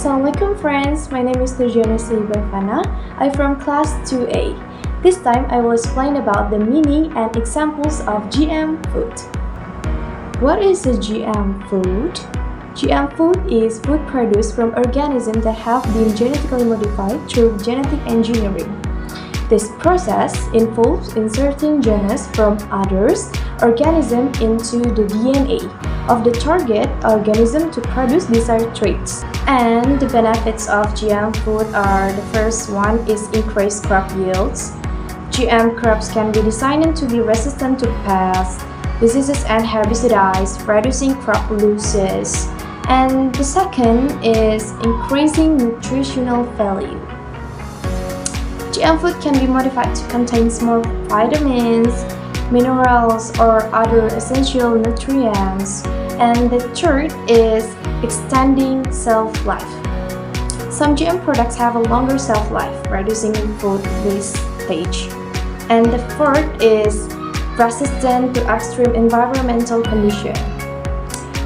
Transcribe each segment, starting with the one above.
Assalamualaikum friends, my name is Turjana Saibafana. I'm from class 2A. This time I will explain about the meaning and examples of GM food. What is a GM food? GM food is food produced from organisms that have been genetically modified through genetic engineering. This process involves inserting genes from others organisms into the DNA of the target organism to produce desired traits. And the benefits of GM food are: the first one is increased crop yields. GM crops can be designed to be resistant to pests, diseases and herbicides, reducing crop losses. And the second is increasing nutritional value. GM food can be modified to contain more vitamins, minerals, or other essential nutrients. And the third is extending shelf life. Some GM products have a longer shelf life, reducing food wastage. And the fourth is resistant to extreme environmental conditions.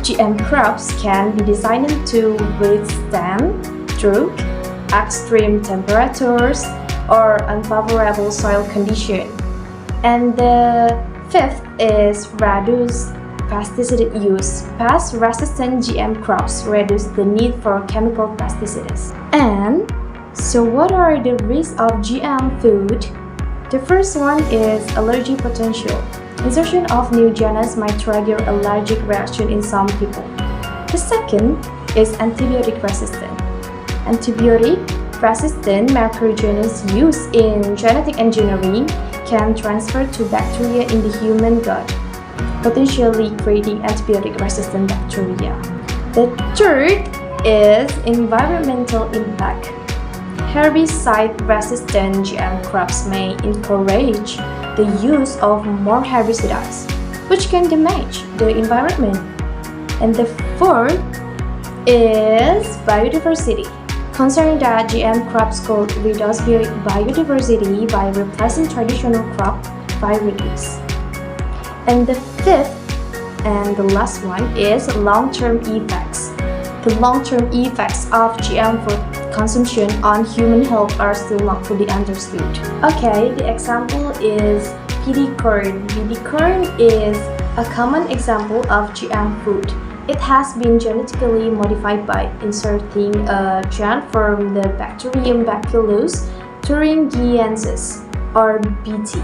GM crops can be designed to withstand drought, extreme temperatures, or unfavorable soil conditions. And the fifth is reduce pesticide use. Pest-resistant GM crops reduce the need for chemical pesticides. And so what are the risks of GM food? The first one is allergy potential. Insertion of new genes might trigger allergic reaction in some people. The second is antibiotic resistant. Antibiotic-resistant macrogenes used in genetic engineering can transfer to bacteria in the human gut, potentially creating antibiotic-resistant bacteria. The third is environmental impact. Herbicide-resistant GM crops may encourage the use of more herbicides, which can damage the environment. And the fourth is biodiversity. Concerning that GM crops could reduce biodiversity by replacing traditional crop varieties. And the fifth and the last one is long-term effects. The long-term effects of GM food consumption on human health are still not fully understood. Okay, the example is PD corn. PD corn is a common example of GM food. It has been genetically modified by inserting a gene from the bacterium Bacillus thuringiensis, or BT.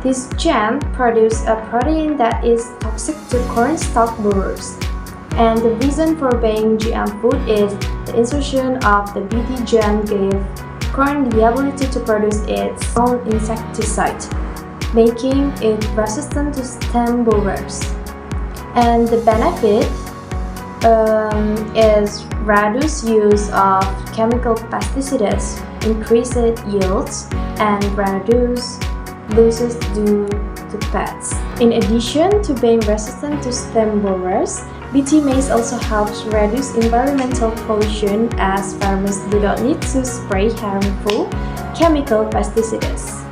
This gene produces a protein that is toxic to corn stalk borers. And the reason for buying GM food is the insertion of the BT gene gave corn the ability to produce its own insecticide, making it resistant to stem borers. And the benefit is reduced use of chemical pesticides, increased yields, and reduced losses due to pests. In addition to being resistant to stem borers, BT maize also helps reduce environmental pollution as farmers do not need to spray harmful chemical pesticides.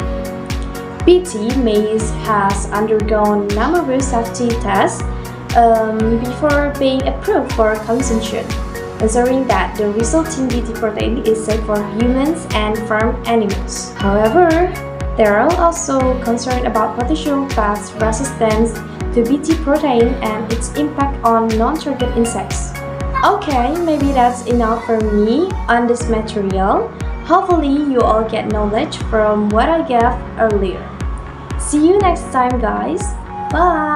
BT maize has undergone numerous safety tests before being approved for consumption, ensuring that the resulting BT protein is safe for humans and farm animals. However, there are also concerns about potential pest resistance to BT protein and its impact on non-target insects. Okay, maybe that's enough for me on this material. Hopefully you all get knowledge from what I gave earlier. See you next time guys. Bye!